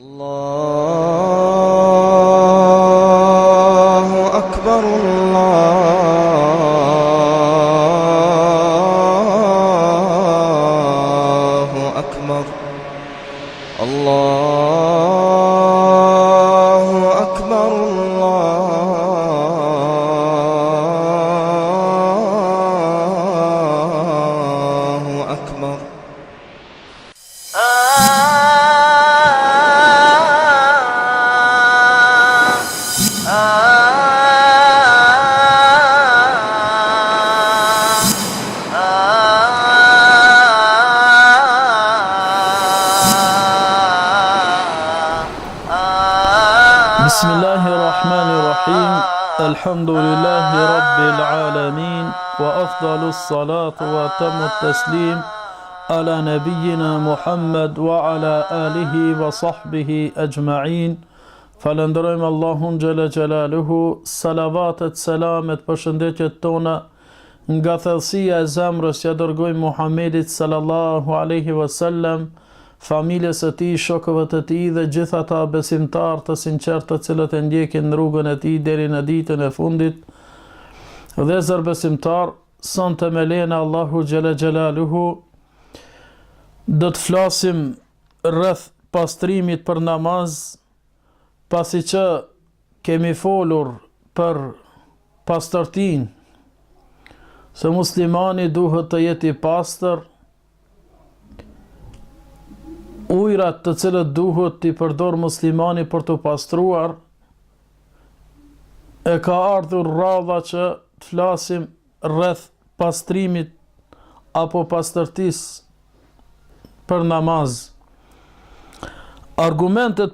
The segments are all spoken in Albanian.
الله أكبر الله أكبر الله أكبر الله أكبر بسم الله الرحمن الرحيم الحمد لله رب العالمين وأفضل الصلاة وأتم التسليم على نبينا محمد وعلى آله وصحبه أجمعين فلندرم اللهم جل جلاله salavatet selamet përshëndetjet tona nga thellësia e zemrës ja dërgojmë Muhammedit sallallahu alaihi wasallam, familjes së tij, shokëve të tij dhe gjithë ata besimtarë të sinqertë të cilët e ndjekin rrugën e tij deri në ditën e fundit. Dhe zër besimtar, sonte me lena Allahu xhela xhelaluhu do të flasim rreth pastrimit për namaz, pasi që kemi folur për pastërtinë, se muslimani duhet të jetë i pastër, ujrat të cilët duhet t'i përdor muslimani për të pastruar, e ka ardhur radha që të flasim rreth pastrimit apo pastërtisë për namaz. Argumentet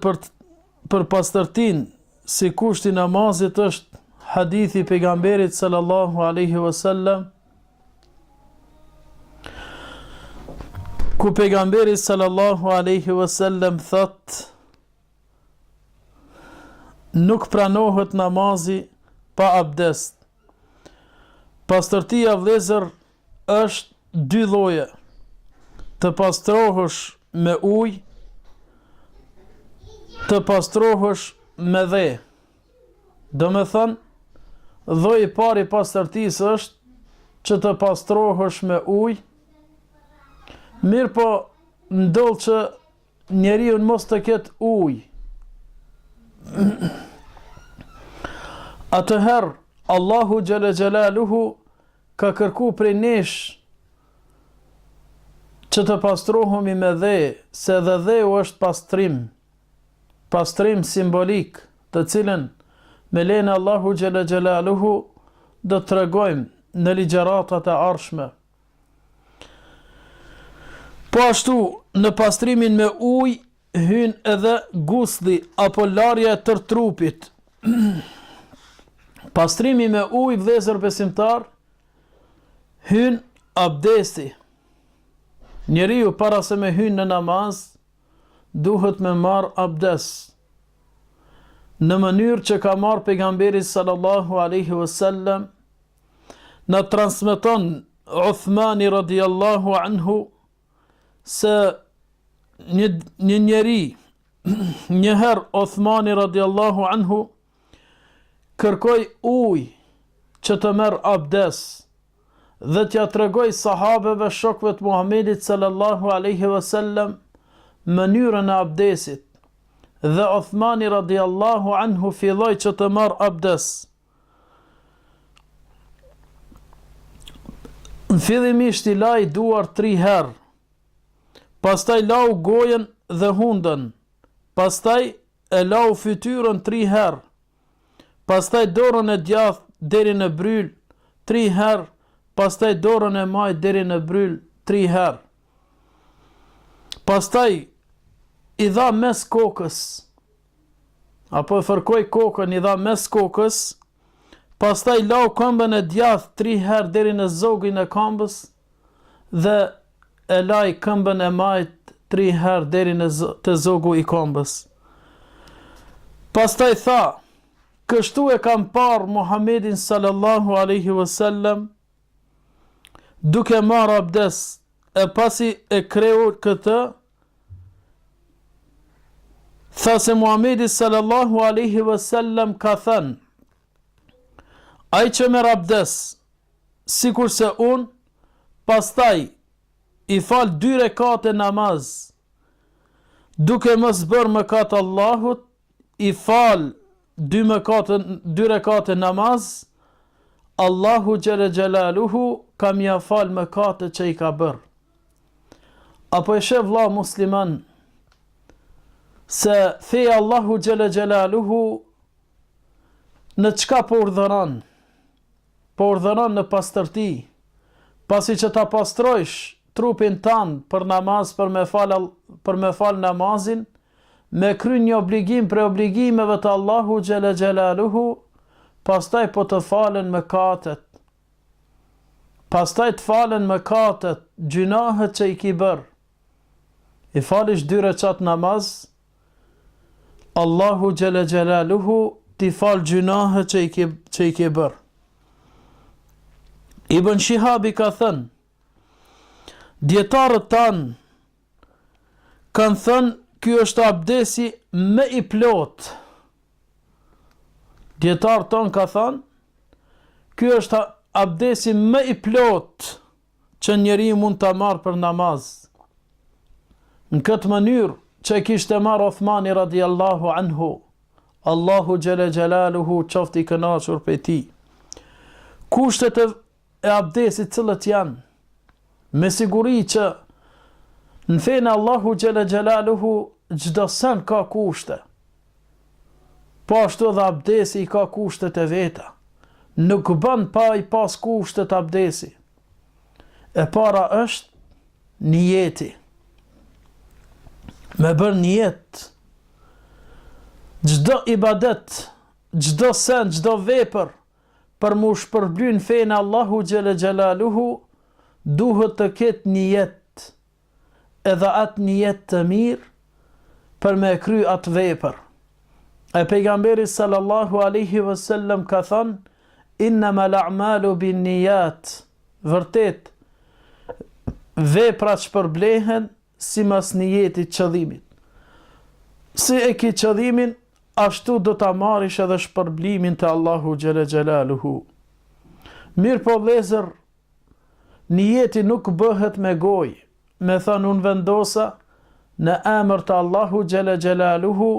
për pastërtinë si kushti namazit është hadithi pejgamberit sallallahu alaihi wasallam, ku pejgamberi sallallahu alaihi wasallam thot: nuk pranohet namazi pa abdest. Pastërtia, vëllezër, është dy lloje: të pastrohesh me ujë, të pastrohesh me dhe. Do me thënë, lloji i parë i pastërtisë është që të pastrohesh me ujë. Mirë po, ndodh që njeriu mos të ketë ujë. Atëherë, Allahu xhela xhelaluhu ka kërku prej nesh që të pastrohemi me dhe, se dhe dheu është pastrim simbolik, të cilën me lejnë Allahu xhela xhelaluhu do të tregojmë në ligjëratat e ardhshme. Po ashtu, në pastrimin me ujë hyn edhe gusli apo larja e tërë trupit. Pastrimi me ujë, vëllezër besimtar, hyn abdesti. Njeriu para se me hyn në namaz duhet me marr abdest, në mënyrë që ka marrë pejgamberi sallallahu alaihi wasallam. Na transmeton Uthmani radiallahu anhu se një njeri, njëherë Uthmani radiallahu anhu kërkoi ujë që të merr abdest dhe t'ja tregoj sahabeve, shokëve të Muhamedit sallallahu alaihi wasallam mënyrën e abdesit. Dhe Uthmani radiallahu anhu filloi që të marr abdest. Në fillimisht i laj duar 3 herë, pastaj lau gojen dhe hundën, pastaj e lau fytyrën 3 herë, pastaj dorën e djathtë deri në bryl 3 herë, pastaj dorën e majt deri në bryl 3 herë. Pastaj i dha mes kokës, apo e fërkoi kokën, i dha mes kokës, pastaj lau këmbën e djathtë 3 herë deri në zogin e këmbës dhe e laj këmbën e majt 3 herë deri në te zogu i këmbës. Pastaj tha: kështu e kam parë Muhammedin sallallahu alaihi wasallam duke marrë abdest, e pasi e kreu këtë, Tha se Muhamedi sallallahu alaihi wasallam ka thënë, ai që merr abdes, sikur se unë, pastaj i fal 2 rekate namaz, duke mos bërë mëkat Allahut, i fal 2 rekate namaz, Allahu xhalla xjalaluhu ka mja fal mëkatet që i ka bërë. Apo e shef vëlla musliman se theja Allahu xhalla xjalaluhu në çka po urdhëron? Po urdhëron në pastërti, pasi që ta pastrojsh trupin tanë për namaz, për me fal namazin, me kry një obligim për obligimeve të Allahu xhalla xjalaluhu, pastaj po të falen mëkatet. Pastaj të falen mëkatet, gjunahet që i ki bërë. I falish 2 rekat namaz, Allahu xhalla xjalaluhu ti fal gjunahet që i ki bërë. Ibn Shihabi ka thënë, djetarët tanë kanë thënë, ky është abdesi më i plot. Djetarët tanë ka thënë, ky është abdesi më i plot që njeri mund të marrë për namaz. Në këtë mënyrë që kishte marrë Uthmani radiallahu anhu, Allahu xhalla xjalaluhu qoftë i kënaqur prej tij. Kushtet e abdesit cilët janë, me siguri që në fenë Allahu xhalla xjalaluhu çdo sen ka kushte. Po ashtu dhe abdesi i ka kushtet e veta. Nuk bën pa i pas kushtet abdesi. E para është niyeti. Me bërë nijet. Çdo ibadet, çdo sen, çdo vepër, për mu shpërblyn fejnë Allahu xhalla xjalaluhu, duhet të ketë nijet, edhe atë nijet të mirë, për me kry atë vepër. E pejgamberi sallallahu alaihi wasallam ka thënë, innama l'a'malu bin niyat, vërtet, veprat shpërblehen si mas nijetit qëllimit. Si e ki qëllimin, ashtu do ta marrish edhe shpërblimin të Allahu xhalla xjalaluhu. Mirë po vëllezër, niyeti nuk bëhet me gojë, me thënë unë vendosa në emër të Allahu xhalla xjalaluhu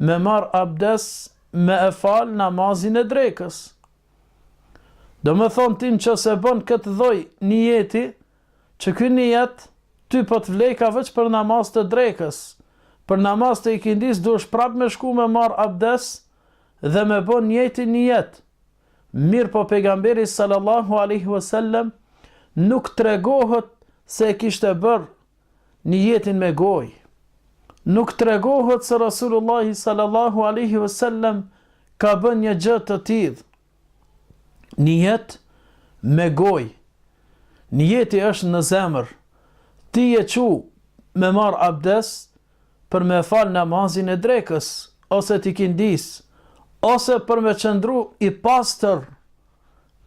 me marr abdes, me e fal namazin e drekës. Do me thonë tim që se bën këtë dhoj niyeti, që ky nijet ty po të vlej ka veç për namaz të drekës. Për namaz të ikindis duhesh prap me shku me marr abdes dhe me bën njëjtin nijet. Mirë po pejgamberi sallallahu alaihi wasallam nuk tregohet se e kishte bërë nijetin me gojë. Nuk tregohet se Rasulullah sallallahu alaihi wasallam ka bën një gjë të tillë. Nijet me gojë. Nijeti është në zemër. Ti e qu me marr abdes për me fal namazin e drekës, ose t'i kindis, ose për me qëndru i pastër,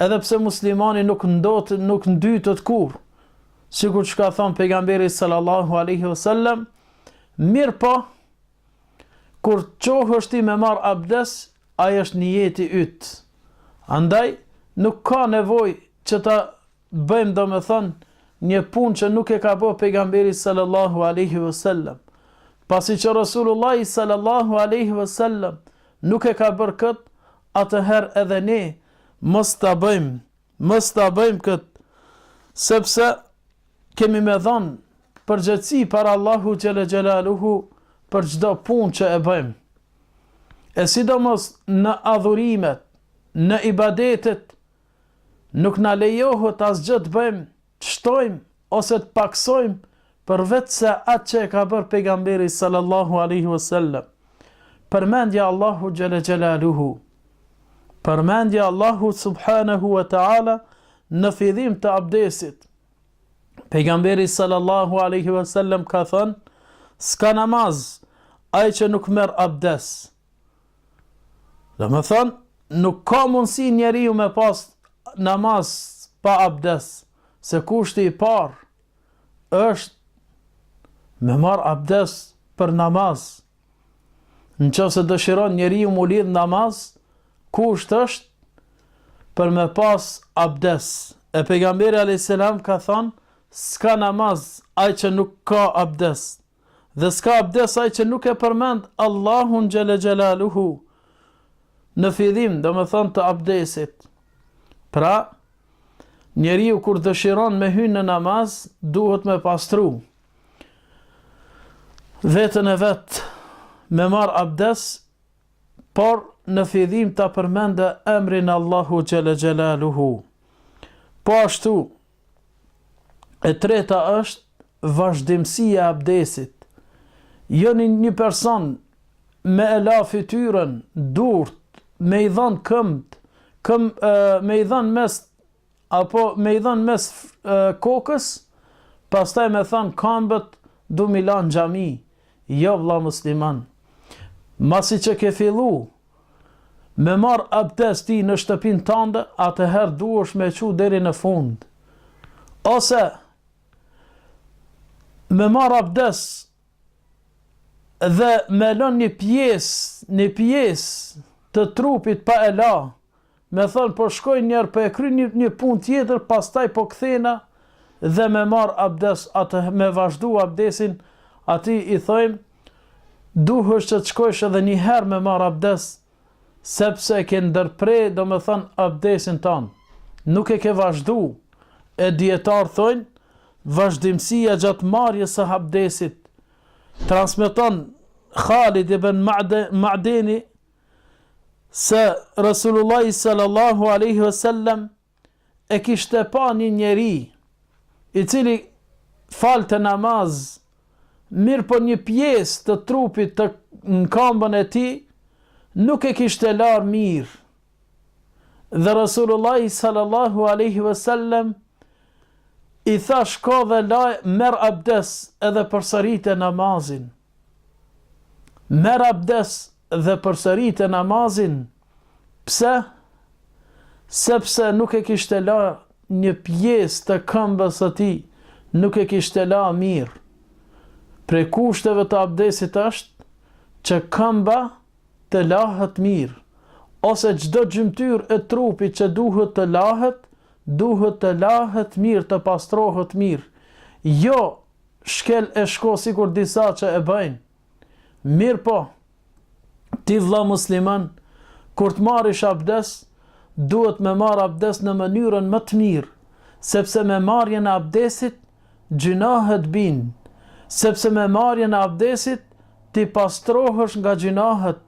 edhe pse muslimani nuk ndytët kur, sikur që ka thonë pejgamberi sallallahu alaihi wasallam, mirë po, kur qohësht ti me marr abdes, ai është niyeti yt. Andaj, nuk ka nevoj që ta bëjmë do me thënë një punë që nuk e ka bo pejgamberi sallallahu alaihi wasallam. Pasi që Rasulullah sallallahu alaihi wasallam nuk e ka bërë këtë, atëherë edhe ne mos ta bëjmë këtë, sepse kemi me dhënë përgjegjësi para Allahu xhalla xjalaluhu për çdo punë që e bëjmë. E sidomos në adhurimet, në ibadetet, nuk na lejohet asgjë të bëjmë, të shtojmë ose të paksojmë përveç se atë që e ka bërë pejgamberi sallallahu alaihi wasallam. Përmendja Allahu xhalla xjalaluhu, përmendja Allahu subhanahu wa ta'ala në fillim të abdesit. Pejgamberi sallallahu alaihi wasallam ka thënë, s'ka namaz ai që nuk merr abdes. Dhe me thënë, nuk ka mundësi njeriu me pas namaz pa abdes, se kushti i parë është me marr abdes për namaz. Në qoftë se dëshiron njeriu mu lidh namaz, kusht është për me pas abdes. E pejgamberi a.s. ka thënë, s'ka namaz ai që nuk ka abdes, dhe s'ka abdes ai që nuk e përmend Allahun xhele xhelaluhu në fillim, do me thënë të abdesit. Pra, njeriu kur dëshiron me hyrë në namaz, duhet me pastru vetën e vet, me marr abdes, por në fillim ta përmende emrin Allahu xhele xhelaluhu. Po ashtu, e treta është vazhdimësia e abdesit. Jo një person me e la fytyrën, durt, me i dhënë këmbët, me i dhënë mes, apo me i dhënë mes kokës, pastaj me thënë këmbët du milan xhami. Jo vlla musliman. Masi që ke fillu me marr abdes ti në shtëpinë tënde, atëherë duhesh me çu deri në fund. Ose me marr abdes dhe me lën një pjesë të trupit pa e la, me thonë po shkoj njerë po e kry një punë tjetër, pastaj po kthena dhe me marr abdes, atë me vazhdu abdesin, ati i thojmë duhesh që të shkojsh edhe një herë me marr abdes, sepse e ke ndërprej, do me thënë, abdesin tanë. Nuk e ke vazhdu. E dietar thonë, vazhdimësia gjatë marrjes së abdesit. Transmeton Khalid ibn Ma'deni se Rasulullah sallallahu alaihi wasallam e kishte pa një njeri i cili falte namaz, mirë po një pjesë të trupit të në këmbën e tij nuk e kishte larë mirë. Dhe Rasulullah sallallahu alaihi wasallam i tha shko dhe merr abdes edhe përsërite namazin. Merr abdes dhe përsërite namazin. Pse? Sepse nuk e kishte larë një pjesë të këmbës së tij, nuk e kishte larë mirë. Prej kushteve të abdesit është që këmba të lahet mirë, ose çdo gjymtyr e trupit që duhet të lahet mirë, të pastrohet mirë. Jo shkel e shko sikur disa që e bëjnë. Mirë po, ti vlla musliman, kur të marrish abdes, duhet me marr abdes në mënyrën më të mirë, sepse me marrjen e abdesit gjunahet bin, sepse me marrjen e abdesit ti pastrohesh nga gjunahet,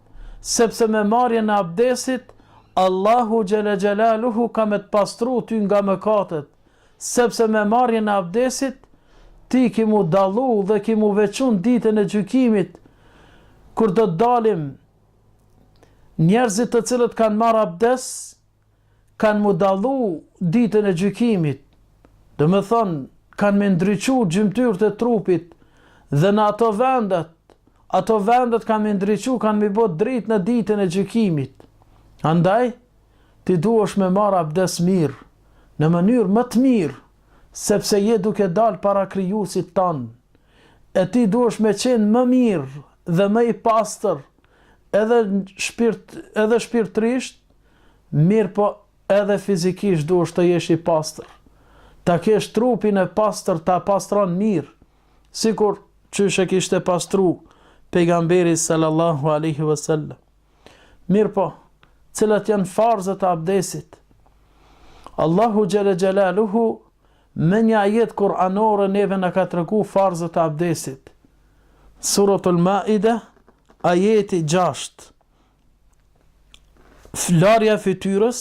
sepse me marrjen e abdesit Allahu xhele xhelaluhu ka me të pastru ty nga mëkatet, sepse me marrjen e abdesit ti ki mu dallu dhe ki mu veçun ditën e gjykimit, kur do të dalim njerëzit të cilët kanë marrë abdes, kanë mu dallu ditën e gjykimit, dhe me thonë, kanë me ndryqu gjymtyrët e trupit, dhe në ato vendet kanë me ndryqu, kanë me bot dritë në ditën e gjykimit. Andaj, ti duhesh me marrë abdes mirë, në mënyrë më të mirë, sepse je duke dalë para krijuesit tanë, e ti duhesh me qenë më mirë dhe më i pastër, edhe shpirtërisht, mirë po edhe fizikisht duhesh të jesh i pastër. Ta kesh trupin e pastër, ta pastron mirë, sikur qysh e kishte pastru pejgamberi sallallahu alaihi wasallam. Mirë po, cilat janë farzët e abdesit? Allahu xhele xhelaluhu me një ajet kuranore neve na ka tregu farzët e abdesit. Suratul Maida, ajeti 6. Larja fytyrës,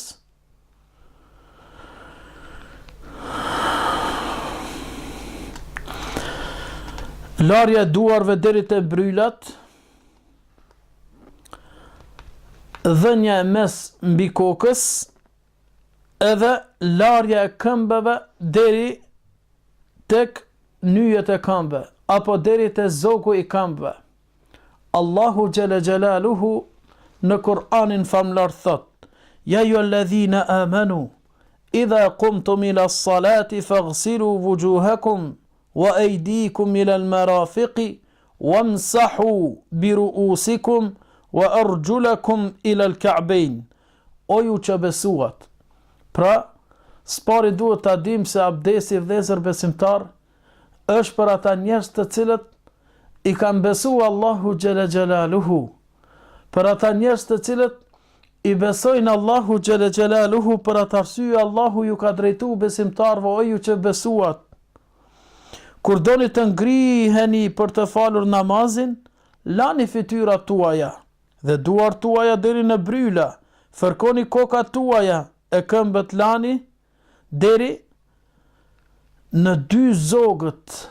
larja duarve deri te brylat, dhënja e mes mbi kokës, edhe larja e këmbëve deri tek nyjet e këmbëve, apo deri te zogu i këmbëve. Allahu xhele xhelaluhu në Kur'anin famlar thot: Ja ayyuhalladhina amanu idha qumtum ila as-salati faghsilu wujuhakum wa aydikum ila al-marafiqi wamsahu bi ru'usikum wa arjulakum ila al-ka'bayn. O ju që besuat. Pra, spari duhet ta dim se abdesi vëllezër besimtar është për ata njerëz të cilët i kanë besuar Allahu xhela xhelaluhu. Për ata njerëz të cilët i besojnë Allahu xhela xhelaluhu, për atë arsye Allahu ju ka drejtuar besimtarve, o ju që besuat. Kur doni të ngriheni për të falur namazin, lani fytyrat tuaja dhe duart tuaja deri në bryla, fërkoni kokat tuaja e këmbët lani deri në 2 zogët.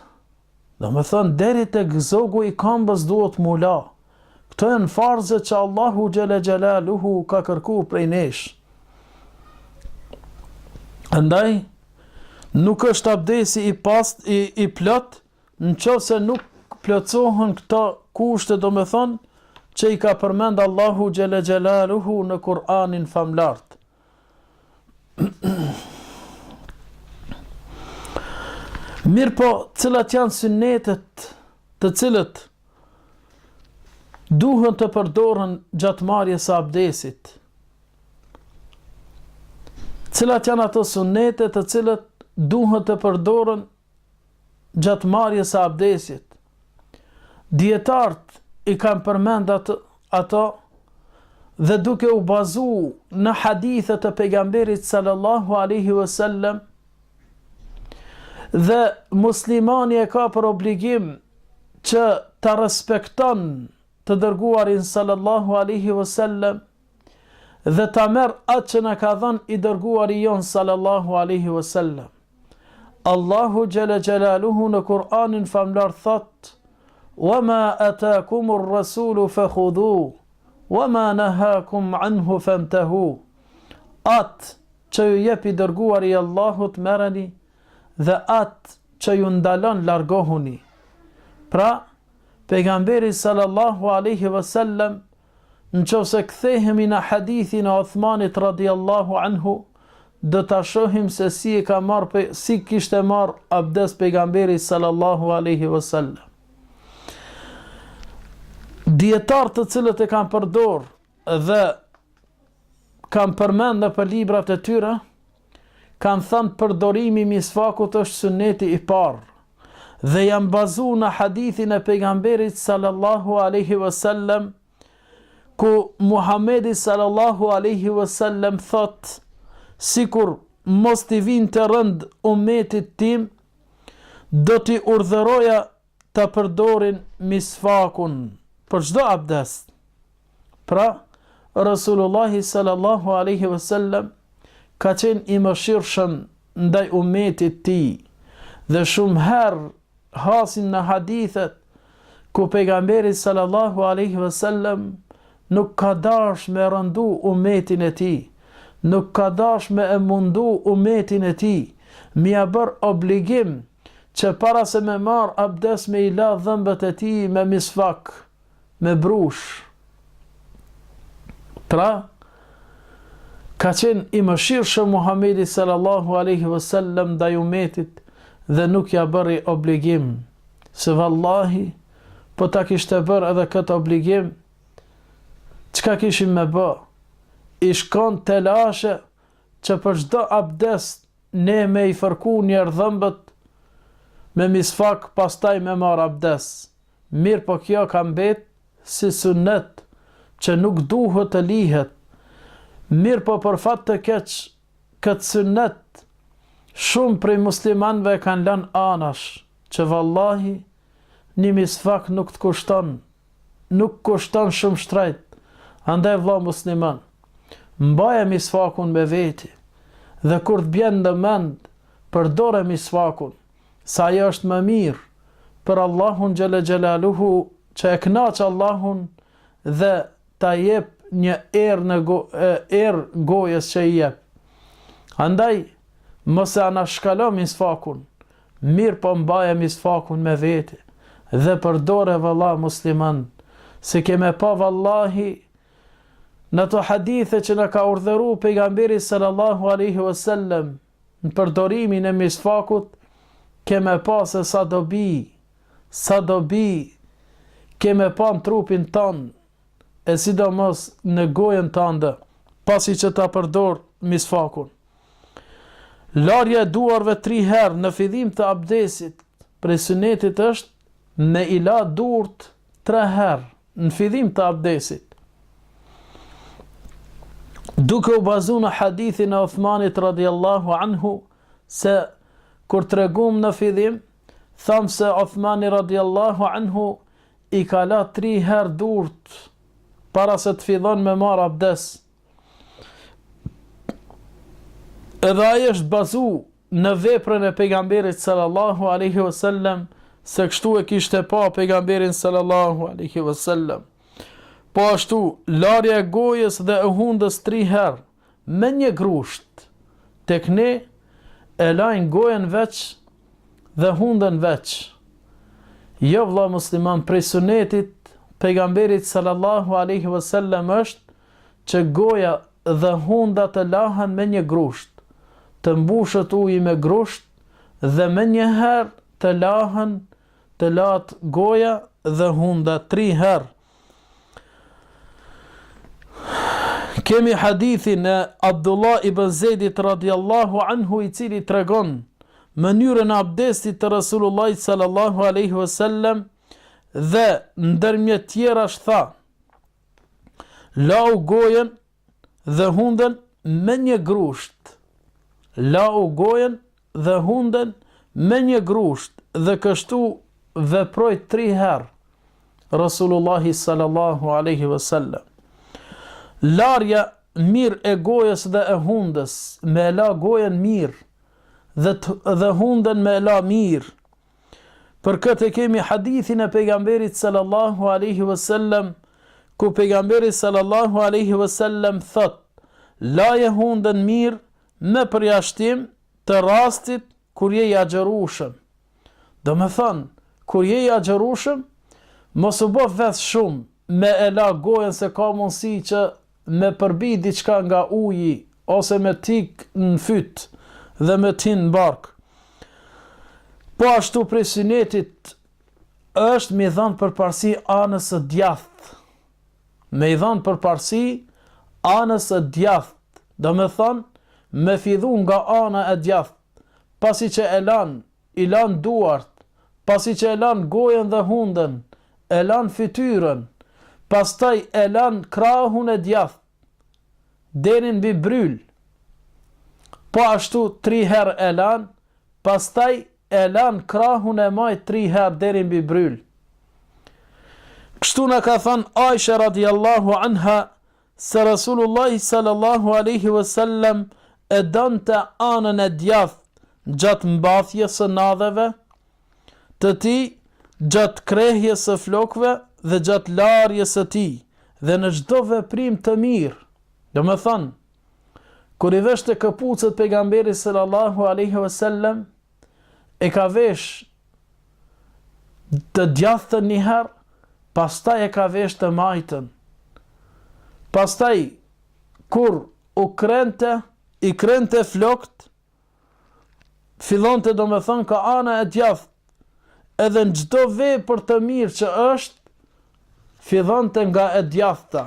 Do me thënë, deri tek zogu i këmbës duhet mu la. Këto janë farze që Allahu xhela xhelaluhu ka kërkuar prej nesh. Andaj, nuk është abdesi i plot, nëse nuk plotësohen këto kushte, do me thonë, që i ka përmend Allahu xhela xhelaluhu në Kur'anin famlart. Mirë po, cilat janë sunnetet të cilët duhen të përdoren gjatë marrjes së abdesit? Cilat janë ato sunnete të cilët duhet të përdoren gjatë marrjes së abdesit? Dietarët i kanë përmend ato dhe duke u bazu në hadithe të pejgamberit sallallahu alaihi wasallam, dhe muslimani e ka për obligim që ta respekton të dërguarin sallallahu alaihi wasallam dhe ta merr atë që na ka dhënë i dërguari jon sallallahu alaihi wasallam. Allahu xhela xhelaluhu në Kur'anin famlar thot: "Wama ataakumur rasulu fakhudhu, wama nahakum anhu fantahu." Atë që ju jep i dërguari i Allahut merreni, dhe atë që ju ndalon largohuni. Pra, pejgamberi sallallahu alaihi wasallam, nëse kthehemi në hadithin e Uthmanit radiallahu anhu, do ta shohim se si kishte marr abdes pejgamberi sallallahu alaihi wasallam. Dietarë të cilët e kanë përdor dhe kanë përmend në për librat e tyre, kanë thënë përdorimi misvakut është sunneti i parë, dhe janë bazu në hadithin e pejgamberit sallallahu alaihi wasallam, ku Muhamedi sallallahu alaihi wasallam thot: sikur mos t'i vinë të rënd umetit tim, do t'i urdhëroja të përdorin misvakun për çdo abdes. Pra, Rasulullahi sallallahu alaihi wasallam ka qenë i mëshirshëm ndaj umetit ti, dhe shumë herë hasin në hadithet ku pejgamberi sallallahu alaihi wasallam nuk ka dash me rëndu umetin e ti, nuk ka dash me e mundu umetin e ti, mi a bër obligim që para se me marr abdes me i la dhëmbët e ti me misvak, me brush. Pra, ka qenë i mëshirshëm Muhamedi sallallahu alaihi wasallam ndaj umetit dhe nuk ja bëri obligim, se vallahi, po ta kishte bërë edhe këtë obligim, çka kishim me bë? I shkon telashe që për çdo abdes ne me i fërku njerë dhëmbët me misfak, pastaj me marr abdes. Mirë po kjo ka mbet si sunnet që nuk duhet të lihet. Mirë po për fat të keq këtë sunnet shumë prej muslimanve kanë lënë anash, që vallahi një misfak nuk të kushton, nuk kushton shumë shtrejt. Andaj vlla musliman, mbaje misfakun me veti, dhe kur të bjen në mend, përdore misfakun, sa ajo është më mirë për Allahun xhela xhelaluhu, që e kënaq Allahun dhe ta jep një erë gojës që i jep. Andaj, mos e anashkalo misfakun, mirë po mbaje misfakun me veti, dhe përdore valla musliman, se keme pa vallahi në të hadithe që në ka urdhëru pejgamberi sallallahu alaihi wasallam në përdorimin e misfakut, keme pa se sa dobi keme pa në trupin ton, e sidomos në gojën tënde, pasi që ta përdor misfakun. Larja e duarve 3 herë në fillim të abdesit, prej sunetit është me i la durt 3 herë në fillim të abdesit. Duke u bazu në hadithin e Uthmanit radiallahu anhu, se kur të regum në fillim, thamë se Uthmani radiallahu anhu i ka la 3 herë durt para se të fillon me marrë abdes. Edhe ai është bazu në veprën e pejgamberit sallallahu alaihi wasallam, se kështu e kishte pa pejgamberin sallallahu alaihi wasallam. Po ashtu, larja e gojës dhe e hundës 3 herë, me një grusht, tek ne e lajnë gojen veç dhe hundën veç. Jo vëlla musliman, prej sunetit pejgamberit sallallahu alaihi wasallam është që goja dhe hunda të lahen me një grusht, të mbushët uji me grusht dhe me një herë të lahet goja dhe hunda 3 herë. Kemi hadithin e Abdullah ibn Zeidit radiallahu anhu, i cili tregon mënyrën e abdestit të Rasulullah sallallahu alaihi wasallam, dhe ndërmjet tjera tha: lau gojen dhe hundën me një grusht, lau gojen dhe hundën me një grusht, dhe kështu veproi 3 herë Rasulullah sallallahu alaihi wasallam. Larja mirë e gojës dhe e hundës, me la gojen mirë dhe hundën me la mirë. Për këtë kemi hadithin e pejgamberit sallallahu alaihi wasallam, ku pejgamberi sallallahu alaihi wasallam thot: laje hundën mirë me përjashtim të rastit kur je i agjërushëm. Do me thënë, kur je i agjërushëm, mos u bë vesh shumë me e la gojen, se ka mundësi që me përbi diçka nga uji, ose me tik në fyt dhe me tin në bark. Po ashtu prej sunetit është me i dhanë përparësi anës së djathtë. Me i dhanë përparësi anës së djathtë, do me thonë, me fillu nga ana e djathtë, pasi që i lan duart, pasi që e lan gojen dhe hundën, e lan fytyrën, pastaj e lan krahun e djathtë, deri mbi bryl. Po ashtu 3 herë e lan, pastaj e lan krahun e majt 3 herë deri mbi bryl. Kështu na ka thënë Aisha radiallahu anha, se Rasulullah sallallahu alaihi wasallam e donte anën e djathtë gjatë mbathjes së nadheve të tij, gjatë krehjes së flokëve dhe gjatë larjes së tij, dhe në çdo veprim të mirë. Do me thënë, kur i veshte këpucët pejgamberi sallallahu alaihi wasallam, e ka vesh të djathtën një herë, pastaj e ka vesh të majtën. Pastaj, kur i krente flokt, fillonte, do me thënë, ka ana e djathtë, edhe në çdo vepër të mirë që është, fillonte nga e djathta.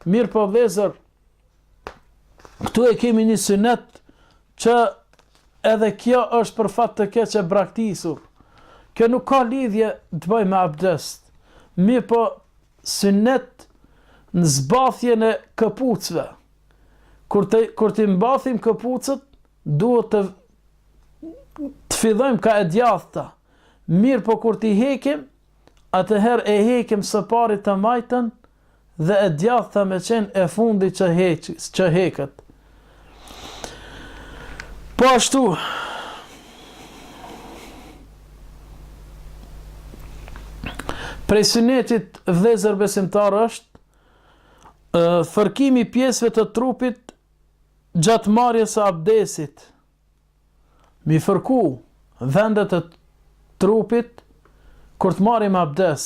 Mirë po vëllezër, këtu e kemi një sunet që edhe kjo është për fat të keq e braktisur. Kjo nuk ka lidhje të bëjë me abdest. Mirë po sunet në zbathjen e këpucëve. Kur të mbathim këpucët, duhet të fillojmë ka e djathta. Mirë po kur t'i hekim, atëherë e hekim së pari të majtën dhe e djathta me qenë e fundi që heket. Po ashtu, prej sunetit vëllezër besimtar është fërkimi pjesëve të trupit gjatë marrjes së abdesit. Mi fërku vendet e trupit kur të marrim abdes,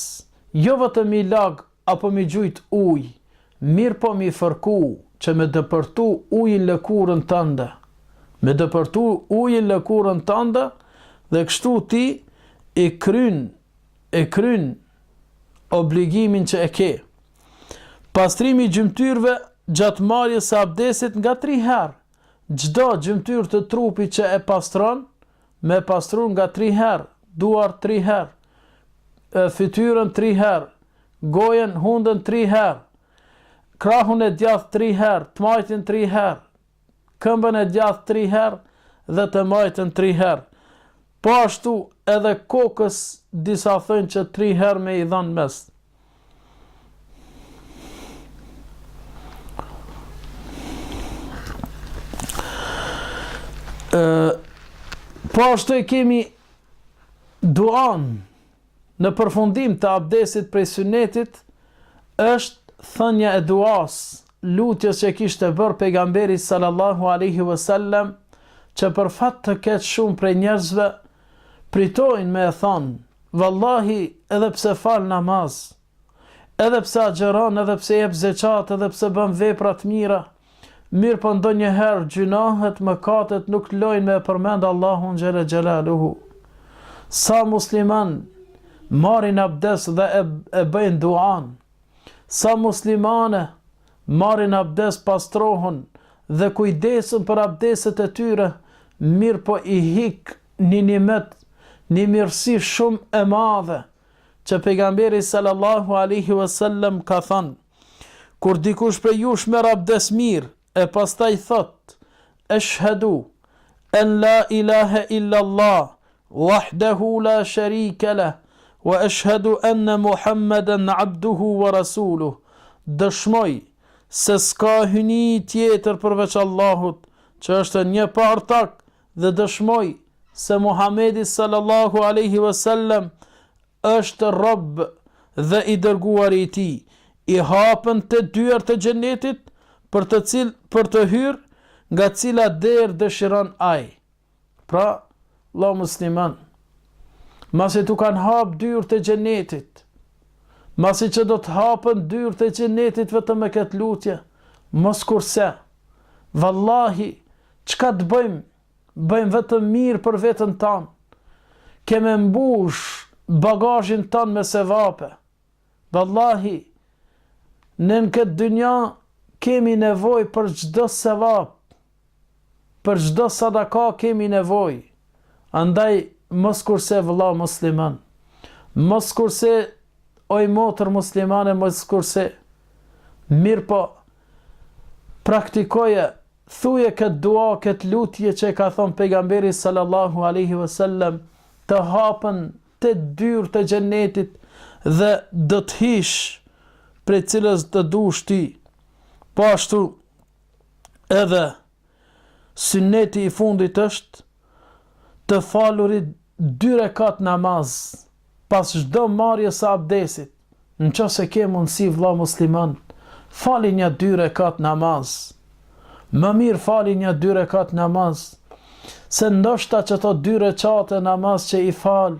jo vetëm mi lag apo mi gjujt ujë, mirë po mi fërku që me dëpërtu ujin lëkurën tënde. Me dëpërtu ujin lëkurën tënde, dhe kështu ti e kryn obligimin që e ke. Pastrimi i gjymtyrve gjatë marrjes së abdesit nga 3 herë. Çdo gjymtyr të trupit që e pastron, me pastron nga 3 herë, duart 3 herë, fytyrën 3 herë, gojen, hundën 3 herë, krahun e djathtë 3 herë, të majtin 3 herë, këmbën e djathtë 3 herë dhe të majtën 3 herë. Po ashtu edhe kokës disa thënë që 3 herë me i dhanë mes. Po ashtu e kemi duan në përfundim të abdesit prej sunetit, është thënja e duas, lutjes që kishte bërë pejgamberi sallallahu alaihi wasallam, që për fat të ketë shumë prej njerëzve pritojnë me e thonë, vallahi edhe pse fal namaz, edhe pse agjeron, edhe pse jep zeqat, edhe pse bën vepra të mira, mirë po ndonjëherë gjunahet, mëkatet nuk lojnë me përmend Allahun xhela xhelaluhu. Sa musliman marrin abdes dhe e bëjnë duan, sa muslimane marrin abdes, pastrohen dhe kujdesen për abdeset e tyre, mirë po i hik një nimet, një mirësi shumë e madhe, që pejgamberi sallallahu alaihi wasallam ka thënë, kur dikush prej jush merr abdes mirë, e pastaj thot, eshhedu en la ilaha illa Allah, wahdahu la sharika lah, wa eshhedu enne Muhammeden abduhu wa rasuluh, dëshmoj se s'ka hyni tjetër përveç Allahut, që është një partak, dhe dëshmoj se Muhamedi sallallahu alaihi wasallam është rob dhe i dërguari i tij, i hapën të dyert të xhenetit për të hyrë nga cila derë dëshiron ai. Pra, la musliman, masi tu kanë hap dyert të xhenetit, masi që do të hapën dyert të xhenetit vetëm me këtë lutje, mos kurse, vallahi, çka të bëjmë? Bëjmë vetëm mirë për vetën tanë, keme mbush bagazhin tanë me sevape. Vallahi, në këtë dynja kemi nevoj për çdo sevap, për çdo sadaka kemi nevoj. Andaj, mos kurse vëlla musliman, mos kurse oj motër muslimane, mos kurse, mirë po, praktikoje, thuje këtë dua, këtë lutje që ka thonë pejgamberi sallallahu alaihi wasallam, të hapën të dyert të xhenetit dhe do të hish prej cilës të dush ti. Po ashtu edhe sunneti i fundit është të falurit 2 rekat namaz pas çdo marrjes së abdesit. Nëse ke mundësi vëlla musliman, fali një 2 rekat namaz. Më mirë fali një 2 rekat namaz, se ndoshta që to 2 recate namaz që i fal,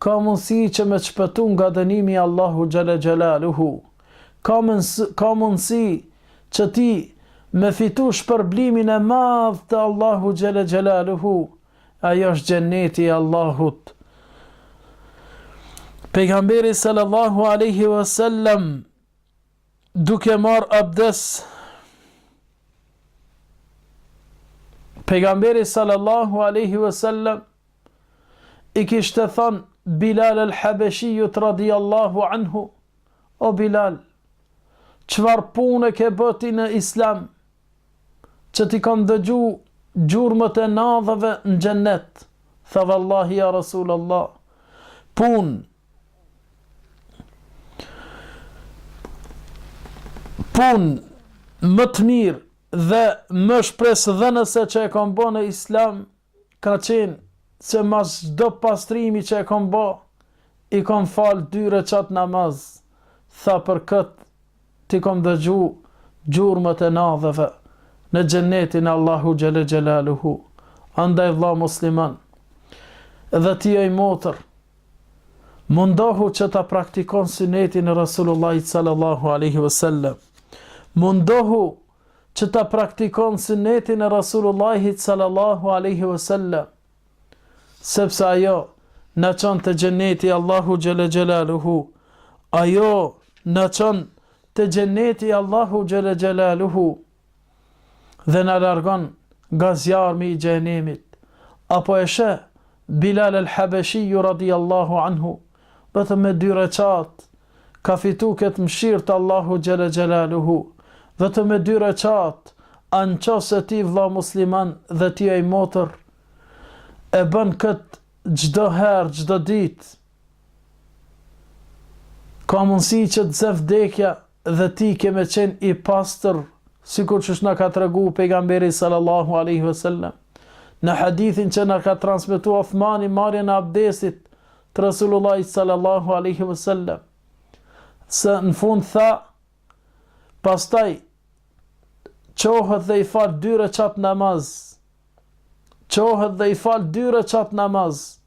ka mundësi që me të shpëtu nga dënimi Allahu xhela xhelaluhu. Ka mundësi që ti me fitu shpërblimin e madh të Allahu xhela xhelaluhu. Ajo është xheneti i Allahut. Pejgamberi sallallahu alaihi wasallam duke marr abdes, pejgamberi sallallahu alaihi wasallam i kishte thënë Bilal al-Habashiyut radiyallahu anhu, o Bilal, çfarë pune ke bëti në Islam, që ti kam dëgju gjurmët e nadhëve në xhennet? Tha vallahi ja Rasulallah, pun më të mirë dhe më shpresdhënëse që e kam bë në Islam ka qenë se mas çdo pastrimi që e kam bë, i kam fal 2 rekat namaz. Tha për këtë ti kam dëgju gjurmët e nadhëve në xhenetin Allahu xhela xhelaluhu. Andaj vëlla musliman, edhe ti e motër, mundohu që ta praktikon sunetin e Rasulullahit sallallahu alaihi wasallam. Mundohu që ta praktikon sunetin e Rasulullahit sallallahu alaihi wasallam, sepse ajo në qënë të xheneti Allahu xhela xhelaluhu, ajo në qënë të xheneti Allahu xhela xhelaluhu dhe na largon nga zjarmi i xhenemit. Apo e sheh Bilal al-Habashiju radiallahu anhu, vetëm me 2 recat ka fitu këtë mëshirë të Allahu xhela xhelaluhu, vetëm me 2 recat, anë qëse ti vlla musliman dhe ti e motër, e bën këtë gjdo herë, gjdo dit, ka mundësi që të zë vdekja dhe ti keme qenë i pastër, sikur që shna ka të regu pejgamberi sallallahu alaihi wasallam, në hadithin që na ka transmetu Uthmani marrjen e abdesit të Rasulullah sallallahu alaihi wasallam, se në fund tha, pastaj qohët dhe i falë 2 recat namaz, qohët dhe i falë 2 recat namaz,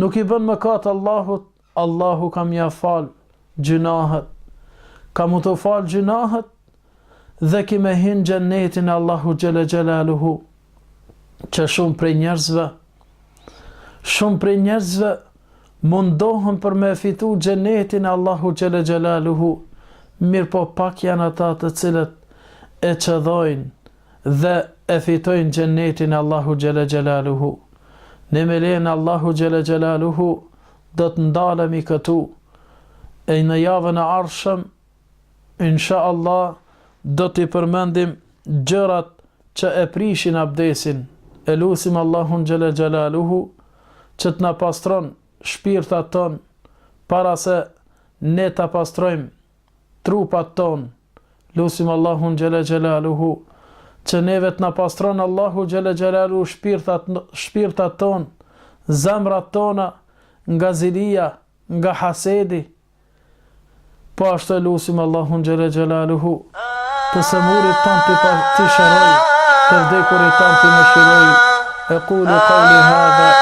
nuk i bën mëkat Allahut, Allahu kam ja falë gjunahet, kam u të falë gjunahet, dhe ki me hinë gjennetin Allahu xhela xhelaluhu, që shumë prej njerëzve mundohen për me fitu gjennetin Allahu xhela xhelaluhu, mirë po pak janë ata të cilët e qëdhojnë dhe e fitojnë gjennetin Allahu xhela xhelaluhu. Ne me lenë Allahu xhela xhelaluhu do të ndalemi këtu, e në javën e ardhshëm insha Allah do t'i përmendim gjërat që e prishin abdesin. E lusim Allahun xhela xhelaluhu që të na pastron shpirtat ton para se ne ta pastrojmë trupat ton. Lusim Allahun xhela xhelaluhu që neve të na pastron Allahu xhela xhelaluhu shpirtat ton, zemrat tona nga zilia, nga hasedi. Po ashtu e lusim Allahun xhela xhelaluhu të sëmurit ton të shëroj, të vdekurit ton të mëshiroj. أقول قولي هذا